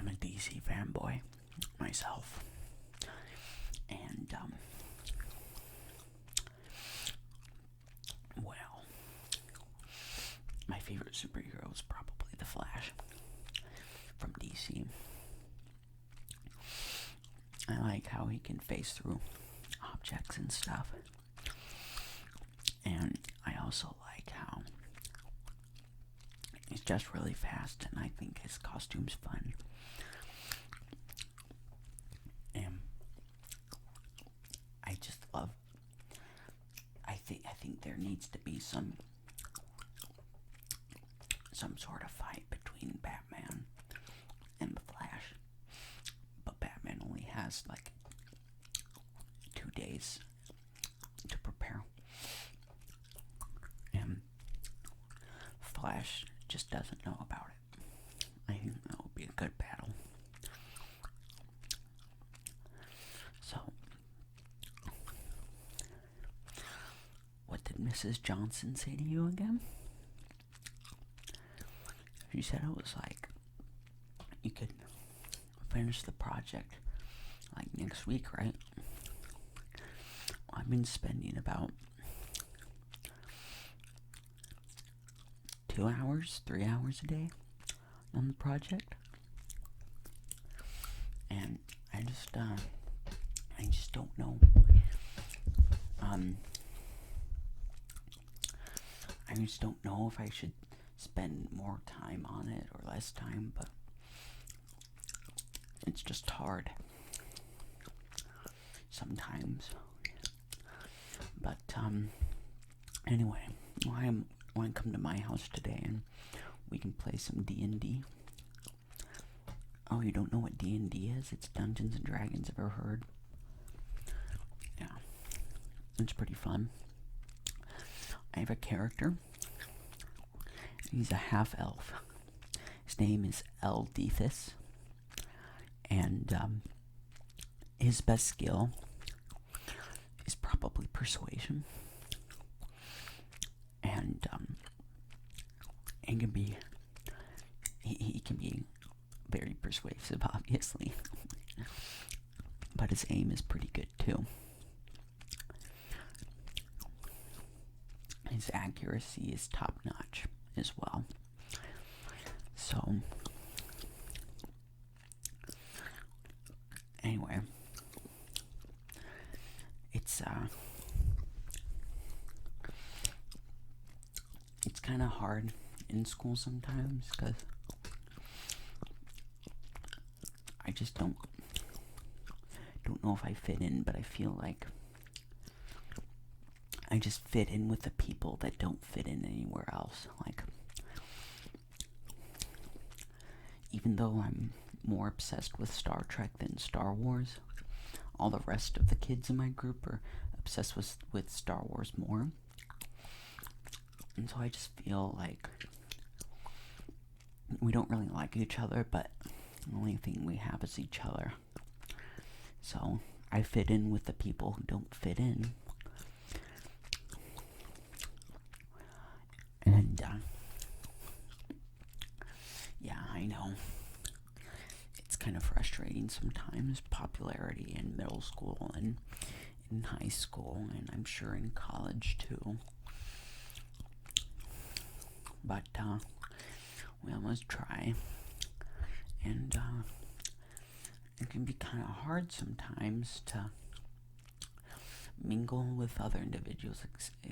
I'm a DC fanboy myself. And, well, my favorite superhero is probably the Flash from DC. I like how he can phase through objects and stuff. And I also like how he's just really fast, and I think his costume's fun. And I just love, I think there needs to be some sort of fight between Batman and the Flash. But Batman only has like 2 days to prepare. And Flash just doesn't know about it. I think that would be a good battle. So, what did Mrs. Johnson say to you again? She said it was like, you could finish the project like next week, right? I've been spending about 2 hours, 3 hours a day on the project. And I just don't know. I just don't know if I should spend more time on it or less time, but it's just hard sometimes. But anyway, I want to come to my house today and we can play some D&D. Oh, you don't know what D&D is? It's Dungeons and Dragons. Ever heard? Yeah, it's pretty fun. I have a character. He's a half-elf. His name is Eldethus. And his best skill is probably persuasion. And he can be very persuasive, obviously. But his aim is pretty good too. His accuracy is top-notch as well. So, anyway, it's kind of hard in school sometimes because I just don't know if I fit in, but I feel like I just fit in with the people that don't fit in anywhere else. Like, even though I'm more obsessed with Star Trek than Star Wars, all the rest of the kids in my group are obsessed with Star Wars more. And so I just feel like we don't really like each other, but the only thing we have is each other. So I fit in with the people who don't fit in. And, yeah, I know. It's kind of frustrating sometimes, popularity in middle school and in high school, and I'm sure in college too. But, we almost try. And, it can be kind of hard sometimes to mingle with other individuals,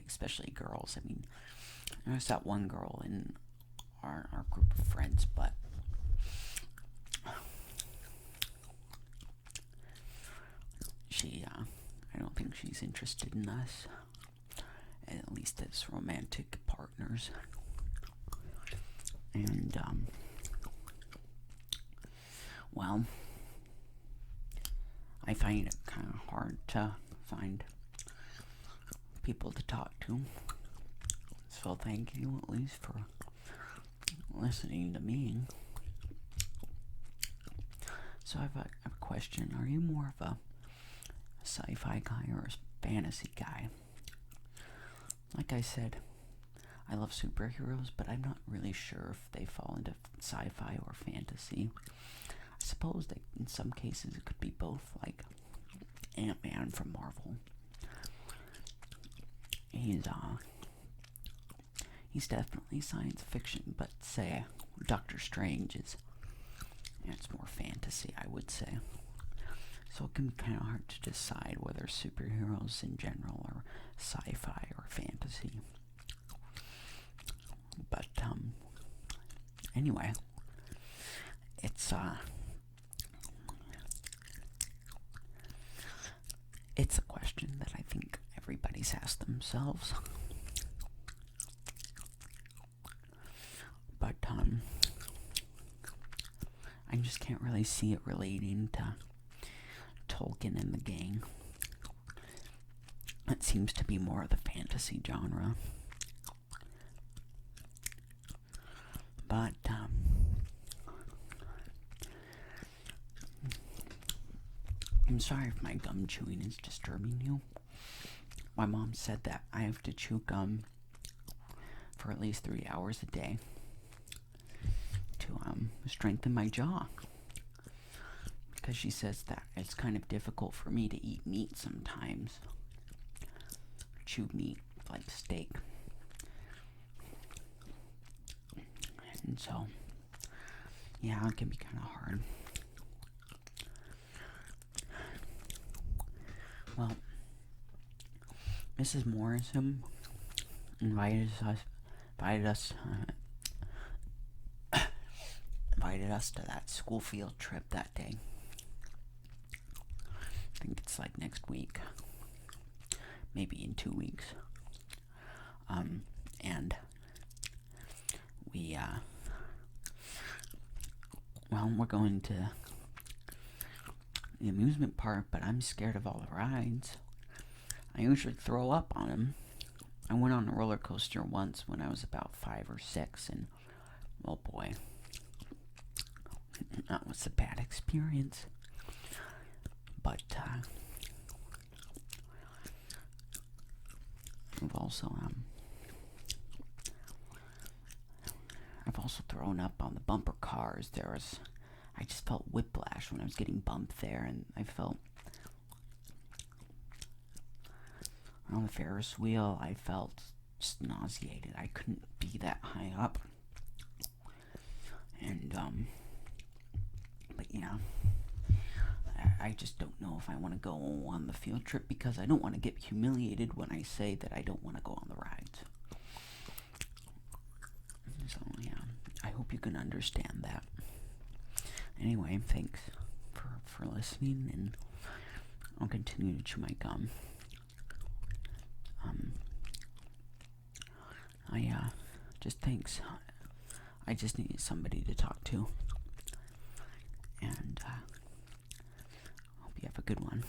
especially girls. I mean, there's that one girl in our group of friends, but she, I don't think she's interested in us, at least as romantic partners. And, well, I find it kind of hard to find people to talk to. So thank you at least for listening to me. So I have a question. Are you more of a sci-fi guy or a fantasy guy? Like I said, I love superheroes, but I'm not really sure if they fall into sci-fi or fantasy. suppose that in some cases it could be both, like Ant-Man from Marvel. He's definitely science fiction, but say Doctor Strange is, it's more fantasy, I would say. So it can be kind of hard to decide whether superheroes in general are sci-fi or fantasy. But anyway, it's a question that I think everybody's asked themselves. But I just can't really see it relating to Tolkien and the gang. It seems to be more of the fantasy genre. But I'm sorry if my gum chewing is disturbing you. My mom said that I have to chew gum for at least 3 hours a day to strengthen my jaw, because she says that it's kind of difficult for me to eat meat sometimes, chew meat like steak, and so yeah, it can be kind of hard. Well, Mrs. Morrison invited us to that school field trip that day. I think it's like next week, maybe in 2 weeks. And we, we're going to the amusement park, but I'm scared of all the rides. I usually throw up on them. I went on a roller coaster once when I was about 5 or 6, and oh boy, that was a bad experience. But I've also thrown up on the bumper cars. I just felt whiplash when I was getting bumped there, and I felt on the Ferris wheel, I felt just nauseated. I couldn't be that high up. And but yeah, I just don't know if I want to go on the field trip, because I don't want to get humiliated when I say that I don't want to go on the rides. So yeah, I hope you can understand that. Anyway, thanks for listening, and I'll continue to chew my gum. Just thanks. I just needed somebody to talk to. And hope you have a good one.